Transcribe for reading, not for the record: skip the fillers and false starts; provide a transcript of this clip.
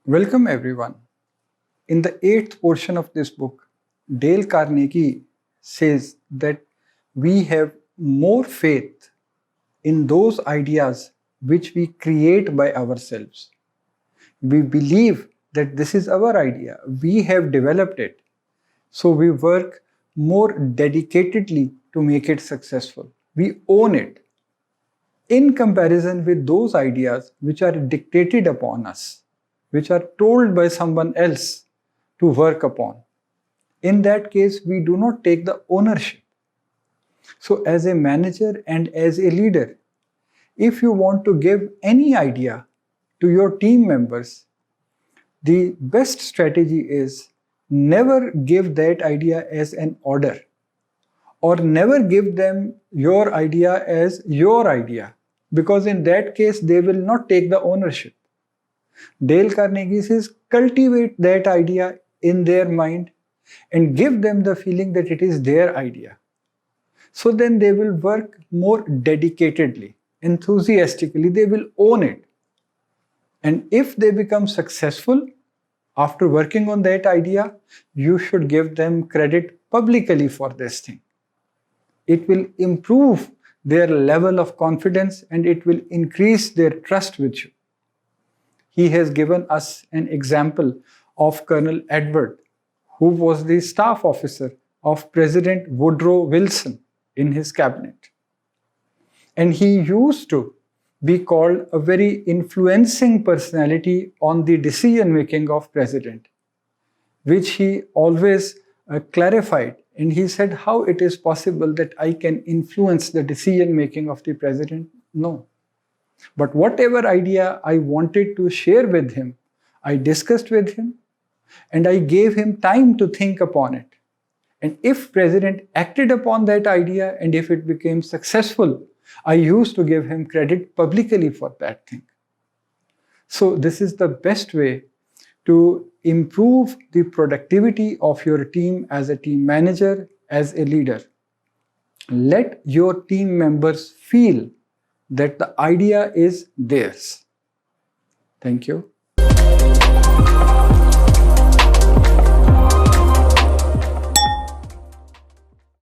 Welcome everyone. In the eighth portion of this book, Dale Carnegie says that we have more faith in those ideas which we create by ourselves. We believe that this is our idea, we have developed it, so we work more dedicatedly to make it successful. We own it in comparison with those ideas which are dictated upon us, which are told by someone else to work upon. In that case, we do not take the ownership. So, as a manager and as a leader, if you want to give any idea to your team members, the best strategy is never give that idea as an order, or never give them your idea as your idea, because in that case they will not take the ownership. Dale Carnegie says cultivate that idea in their mind and give them the feeling that it is their idea. So then they will work more dedicatedly, enthusiastically, they will own it. And if they become successful after working on that idea, you should give them credit publicly for this thing. It will improve their level of confidence and it will increase their trust with you. He has given us an example of Colonel Edward, who was the staff officer of President Woodrow Wilson in his cabinet. And he used to be called a very influencing personality on the decision making of president, which he always clarified. And he said, how it is possible that I can influence the decision making of the president? No. But whatever idea I wanted to share with him, I discussed with him and I gave him time to think upon it. And if president acted upon that idea and if it became successful, I used to give him credit publicly for that thing. So this is the best way to improve the productivity of your team as a team manager, as a leader. Let your team members feel that the idea is theirs. Thank you.